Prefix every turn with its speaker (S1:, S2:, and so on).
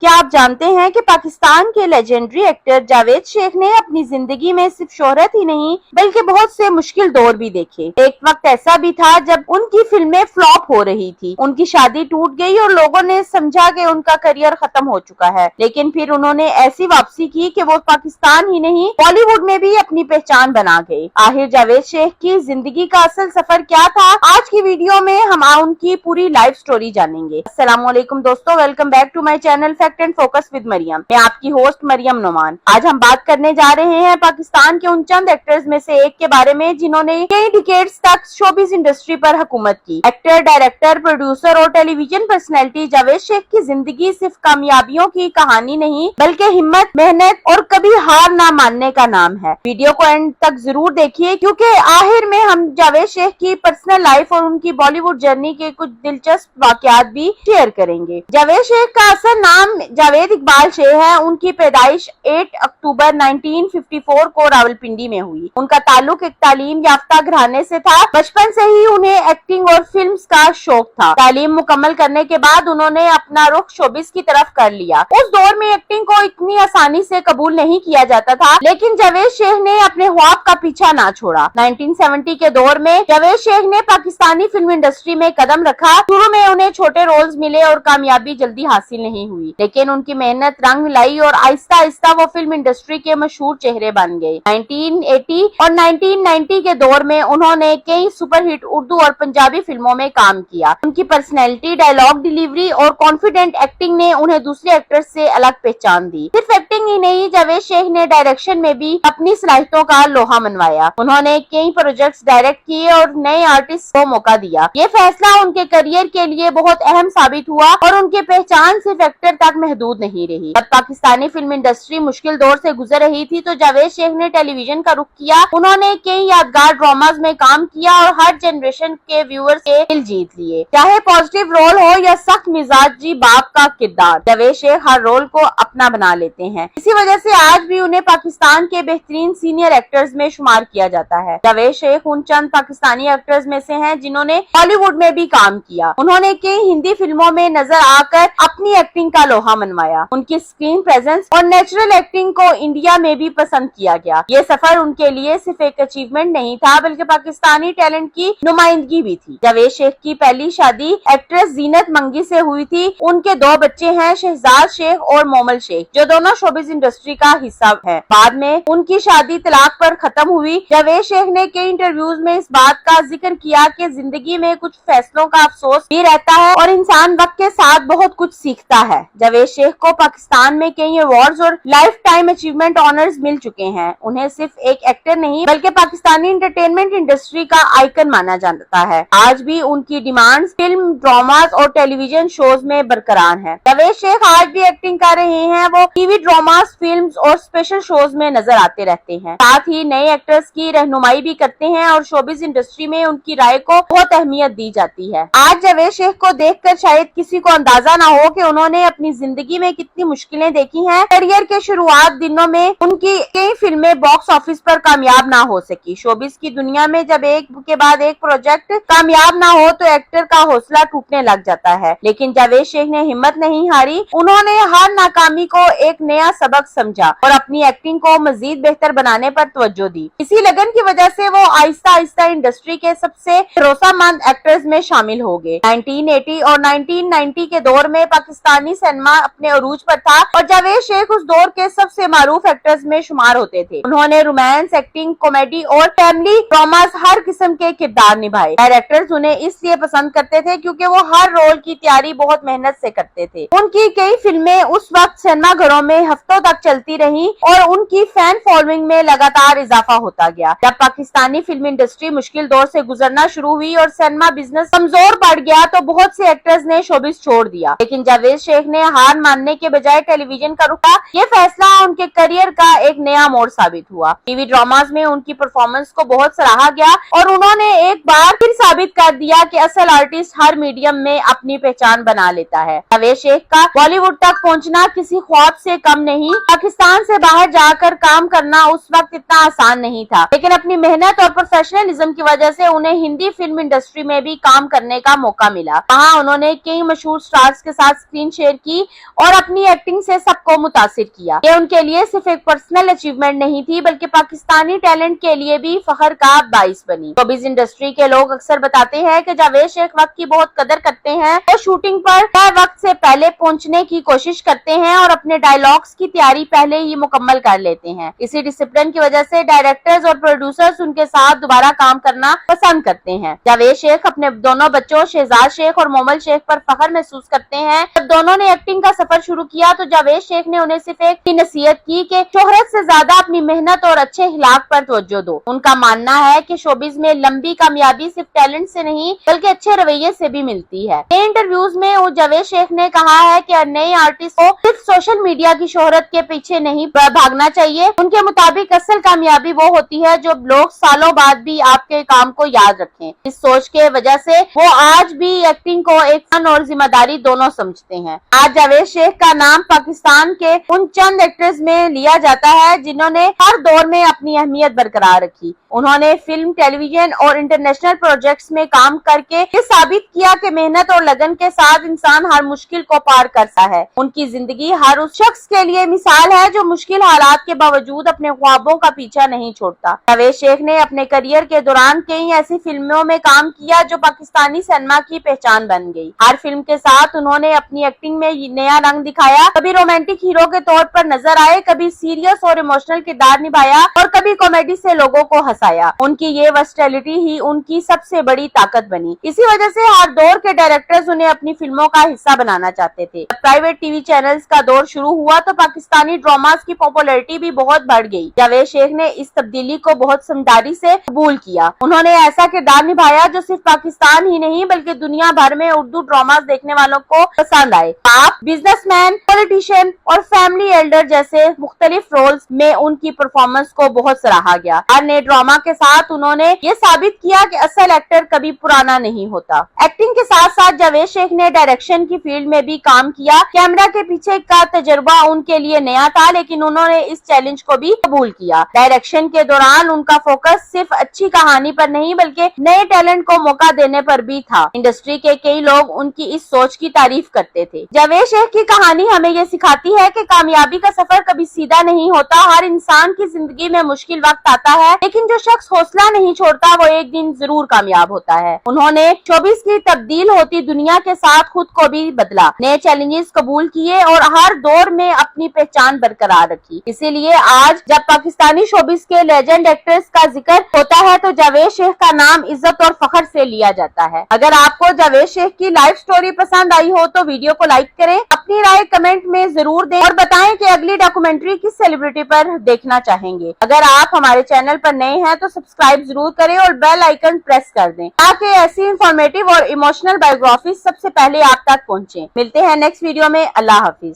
S1: क्या आप जानते हैं कि पाकिस्तान के लेजेंडरी एक्टर जावेद शेख ने अपनी जिंदगी में सिर्फ शोहरत ही नहीं बल्कि बहुत से मुश्किल दौर भी देखे। एक वक्त ऐसा भी था जब उनकी फिल्में फ्लॉप हो रही थी, उनकी शादी टूट गई और लोगों ने समझा कि उनका करियर खत्म हो चुका है। लेकिन फिर उन्होंने ऐसी वापसी की कि वो पाकिस्तान ही नहीं बॉलीवुड में भी अपनी पहचान बना गए। आखिर जावेद शेख की जिंदगी का असल सफर क्या था, आज की वीडियो में हम उनकी पूरी लाइफ स्टोरी जानेंगे। अस्सलाम वालेकुम दोस्तों, welcome back to my channel fact and focus with Maryam. मैं आपकी होस्ट मरियम नोमान। आज हम बात करने जा रहे हैं पाकिस्तान के उन चंद एक्टर्स में से एक के बारे में जिन्होंने कई डिकेड्स तक शोबिस इंडस्ट्री पर हुकूमत की। एक्टर, डायरेक्टर, प्रोड्यूसर और टेलीविजन पर्सनैलिटी जावेद शेख की जिंदगी सिर्फ कामयाबियों की कहानी नहीं बल्कि हिम्मत, मेहनत और कभी हार ना मानने का नाम है। वीडियो को एंड तक जरूर देखिए क्योंकि आखिर में हम जावेद शेख की पर्सनल लाइफ और उनकी बॉलीवुड जर्नी के कुछ दिलचस्प वाकयात भी शेयर करेंगे। जावेद शेख का असल नाम जावेद इकबाल शेख है। उनकी पैदाइश 8 अक्टूबर 1954 को रावलपिंडी में हुई। उनका ताल्लुक एक तालीम याफ्ता घराने से था। बचपन से ही उन्हें एक्टिंग और फिल्म्स का शौक था। तालीम मुकम्मल करने के बाद उन्होंने अपना रुख शोबिस की तरफ कर लिया। उस दौर में एक्टिंग को इतनी आसानी से कबूल नहीं किया जाता था, लेकिन जावेद शेख ने अपने ख्वाब का पीछा ना छोड़ा। 1970 के दौर में जावेद शेख ने पाकिस्तानी फिल्म इंडस्ट्री में कदम रखा। शुरू में उन्हें छोटे रोल्स मिले और कामयाबी जल्दी हासिल नहीं हुई, लेकिन उनकी मेहनत रंग लाई और आहिस्ता आहिस्ता वो फिल्म इंडस्ट्री के मशहूर चेहरे बन गए। 1980 और 1990 के दौर में उन्होंने कई सुपरहिट उर्दू और पंजाबी फिल्मों में काम किया। उनकी पर्सनैलिटी, डायलॉग डिलीवरी और कॉन्फिडेंट एक्टिंग ने उन्हें दूसरे एक्टर्स से अलग पहचान दी। सिर्फ एक्टिंग ही नहीं, जावेद शेख ने डायरेक्शन में भी अपनी सलाहियतों का लोहा मनवाया। उन्होंने कई प्रोजेक्ट्स डायरेक्ट किए और नए आर्टिस्ट को मौका दिया। ये फैसला उनके करियर के लिए बहुत अहम साबित हुआ और उनकी पहचान सिर्फ एक्टर तक महदूद नहीं रही। जब पाकिस्तानी फिल्म इंडस्ट्री मुश्किल दौर से गुजर रही थी तो जावेद शेख ने टेलीविजन का रुख किया। उन्होंने कई यादगार ड्रामाज में काम किया और हर जनरेशन के व्यूअर्स के दिल जीत लिए। चाहे पॉजिटिव रोल हो या सख्त मिजाजी बाप का किरदार, जावेद शेख हर रोल को अपना बना लेते हैं। इसी वजह से आज भी उन्हें पाकिस्तान के बेहतरीन सीनियर एक्टर्स में शुमार किया जाता है। जावेद शेख उन चंद पाकिस्तानी एक्टर्स में से हैं जिन्होंने बॉलीवुड में भी काम किया। उन्होंने कई हिंदी फिल्मों में नजर आकर अपनी एक्टिंग का लोहा मनवाया। उनकी स्क्रीन प्रेजेंस और नेचुरल एक्टिंग को इंडिया में भी पसंद किया गया। ये सफर उनके लिए सिर्फ एक अचीवमेंट नहीं था बल्कि पाकिस्तानी टैलेंट की नुमाइंदगी भी थी। जावेद शेख की पहली शादी एक्ट्रेस जीनत मंगी से हुई थी। उनके 2 बच्चे हैं, शहजाद शेख और मोमल शेख, जो दोनों शोबिस इंडस्ट्री का हिस्सा है। बाद में उनकी शादी तलाक पर खत्म हुई। जावेद शेख ने कई इंटरव्यूज में इस बात का जिक्र किया कि जिंदगी में कुछ फैसलों का अफसोस भी रहता है और इंसान वक्त के साथ बहुत कुछ सीखता है। जावेद शेख को पाकिस्तान में कई अवार्ड्स और लाइफ टाइम अचीवमेंट ऑनर्स मिल चुके हैं। उन्हें सिर्फ एक एक्टर नहीं बल्कि पाकिस्तानी एंटरटेनमेंट इंडस्ट्री का आइकन माना जाता है। आज भी उनकी डिमांड्स फिल्म, ड्रामाज और टेलीविजन शोज में बरकरार है। जावेद शेख आज भी एक्टिंग कर रहे हैं। वो टीवी ड्रामाज, फिल्म्स और स्पेशल शोज में नजर आते रहते हैं। साथ ही नए एक्टर्स की रहनुमाई भी करते हैं और शोबिस इंडस्ट्री में उनकी राय को बहुत अहमियत दी जाती है। आज जावेद शेख को देखकर शायद किसी को अंदाजा ना हो कि उन्होंने अपनी जिंदगी में कितनी मुश्किलें देखी हैं। करियर के शुरुआत दिनों में उनकी कई फिल्में बॉक्स ऑफिस पर कामयाब ना हो सकी। शोबिस की दुनिया में जब एक के बाद एक प्रोजेक्ट कामयाब ना हो तो एक्टर का हौसला टूटने लग जाता है, लेकिन जावेद शेख ने हिम्मत नहीं हारी। उन्होंने हर नाकामी को एक नया सबक समझा और अपनी एक्टिंग को मजीद बेहतर बनाने पर तवज्जो दी। इसी लगन की वजह से वो आहिस्ता आहिस्ता इंडस्ट्री के सबसे भरोसेमंद एक्टर्स में शामिल हो गए। 1980 और 1990 के दौर में पाकिस्तानी सिनेमा अपने अरूज पर था और जावेद शेख उस दौर के सबसे मारूफ एक्टर्स में शुमार होते थे। उन्होंने रोमांस, एक्टिंग, कॉमेडी और फैमिली ड्रामास हर किस्म के किरदार निभाए। डायरेक्टर्स उन्हें इसलिए पसंद करते थे क्योंकि वो हर रोल की तैयारी बहुत मेहनत से करते थे। उनकी कई फिल्में उस वक्त सिनेमा घरों में हफ्तों तक चलती रहीं और उनकी फैन फॉलोइंग में लगातार इजाफा होता गया। जब पाकिस्तानी फिल्म इंडस्ट्री मुश्किल दौर से गुजरना शुरू हुई और सिनेमा बिजनेस कमजोर पड़ गया तो बहुत से एक्टर्स ने शोबिस छोड़ दिया, लेकिन जावेद शेख ने हार मानने के बजाय टेलीविजन का रुख किया। ये फैसला उनके करियर का एक नया मोड़ साबित हुआ। टीवी ड्रामास में उनकी परफॉर्मेंस को बहुत सराहा गया और उन्होंने एक बार फिर साबित कर दिया कि असल आर्टिस्ट हर मीडियम में अपनी पहचान बना लेता है। जावेद शेख का बॉलीवुड तक पहुंचना किसी ख्वाब से कम नहीं नहीं, पाकिस्तान से बाहर जाकर काम करना उस वक्त इतना आसान नहीं था, लेकिन अपनी मेहनत और प्रोफेशनलिज्म की वजह से उन्हें हिंदी फिल्म इंडस्ट्री में भी काम करने का मौका मिला। वहाँ उन्होंने कई मशहूर स्टार्स के साथ स्क्रीन शेयर की और अपनी एक्टिंग से सबको मुतासिर किया। ये उनके लिए सिर्फ एक पर्सनल अचीवमेंट नहीं थी, बल्कि पाकिस्तानी टैलेंट के लिए भी फख्र का बाइस बनी। शोबिज़ इंडस्ट्री के लोग अक्सर बताते हैं कि जावेद शेख वक्त की बहुत कदर करते हैं। वो शूटिंग पर तय वक्त से पहले पहुंचने की कोशिश करते हैं और अपने डायलॉग्स की तैयारी पहले ही मुकम्मल कर लेते हैं। इसी डिसिप्लिन की वजह से डायरेक्टर्स और प्रोड्यूसर्स उनके साथ दोबारा काम करना पसंद करते हैं। जावेद शेख अपने दोनों बच्चों शहजाद शेख और मोमल शेख पर फख्र महसूस करते हैं। जब दोनों ने एक्टिंग का सफर शुरू किया तो जावेद शेख ने उन्हें सिर्फ एक ही नसीहत की कि शोहरत से ज्यादा अपनी मेहनत और अच्छे अखलाक पर तवज्जो दो। उनका मानना है कि शोबिज में लंबी कामयाबी सिर्फ टैलेंट से नहीं बल्कि अच्छे रवैये से भी मिलती है। कई इंटरव्यूज में जावेद शेख ने कहा है कि नए आर्टिस्ट को सिर्फ सोशल मीडिया की शोहरत के पीछे नहीं भागना चाहिए। उनके मुताबिक असल कामयाबी वो होती है जो लोग सालों बाद भी आपके काम को याद रखें। इस सोच के वजह से वो आज भी एक्टिंग को एक फन और जिम्मेदारी दोनों समझते हैं। आज जावेद शेख का नाम पाकिस्तान के उन चंद एक्टर्स में लिया जाता है जिन्होंने हर दौर में अपनी अहमियत बरकरार रखी। उन्होंने फिल्म, टेलीविजन और इंटरनेशनल प्रोजेक्ट्स में काम करके ये साबित किया कि मेहनत और लगन के साथ इंसान हर मुश्किल को पार करता है। उनकी जिंदगी हर उस शख्स के लिए मिसाल है जो मुश्किल हालात के बावजूद अपने ख्वाबों का पीछा नहीं छोड़ता। जावेद शेख ने अपने करियर के दौरान कई ऐसी फिल्मों में काम किया जो पाकिस्तानी सिनेमा की पहचान बन गई। हर फिल्म के साथ उन्होंने अपनी एक्टिंग में नया रंग दिखाया। कभी रोमांटिक हीरो के तौर पर नजर आए, कभी सीरियस और इमोशनल किरदार निभाया और कभी कॉमेडी से लोगों को हंसाया। उनकी ये वर्सटैलिटी ही उनकी सबसे बड़ी ताकत बनी। इसी वजह से हर दौर के डायरेक्टर्स उन्हें अपनी फिल्मों का हिस्सा बनाना चाहते थे। जब प्राइवेट टीवी चैनल्स का दौर शुरू हुआ तो पाकिस्तानी ड्रामास की पॉपुलैरिटी भी बहुत बढ़ गई। जावेद शेख ने इस तब्दीली को बहुत समझदारी से कबूल किया। उन्होंने ऐसा किरदार निभाया जो सिर्फ पाकिस्तान ही नहीं बल्कि दुनिया भर में उर्दू ड्रामास देखने वालों को पसंद आए। आप, बिजनेसमैन, पॉलिटिशियन और फैमिली एल्डर जैसे मुख्तलिफ रोल्स में उनकी परफॉर्मेंस को बहुत सराहा गया। हर नए ड्रामा के साथ उन्होंने ये साबित किया कि असल एक्टर कभी पुराना नहीं होता। एक्टिंग के साथ साथ जावेद शेख ने डायरेक्शन की फील्ड में भी काम किया। कैमरा के पीछे का तजुर्बा उनके लिए नया था, लेकिन उन्होंने इस चैलेंज को भी कबूल किया। डायरेक्शन के दौरान उनका फोकस सिर्फ अच्छी कहानी पर नहीं बल्कि नए टैलेंट को मौका देने पर भी था। इंडस्ट्री के कई लोग उनकी इस सोच की तारीफ करते थे। जावेद शेख की कहानी हमें ये सिखाती है कि कामयाबी का सफर कभी सीधा नहीं होता। हर इंसान की जिंदगी में मुश्किल वक्त आता है, लेकिन जो शख्स हौसला नहीं छोड़ता वो एक दिन जरूर कामयाब होता है। उन्होंने शोबिज़ की तब्दील होती दुनिया के साथ खुद को भी बदला, नए चैलेंजेस कबूल किए और हर दौर में अपनी पहचान बरकरार रखी। इसीलिए आज जब पाकिस्तानी शोबिज़ के लेजेंड एक्टर्स का जिक्र होता है तो जावेद शेख का नाम इज्जत और फख्र से लिया जाता है। अगर आपको जावेद शेख की लाइफ स्टोरी पसंद आई हो तो वीडियो को लाइक करें, अपनी राय कमेंट में जरूर दें और बताएं कि अगली डॉक्यूमेंट्री किस सेलिब्रिटी पर देखना चाहेंगे। अगर आप हमारे चैनल पर नए हैं तो सब्सक्राइब जरूर करें और बेल आइकन प्रेस कर दें ताकि ऐसी इंफॉर्मेटिव और इमोशनल बायोग्राफी सबसे पहले आप तक पहुंचे। मिलते हैं नेक्स्ट वीडियो में। अल्लाह हाफिज।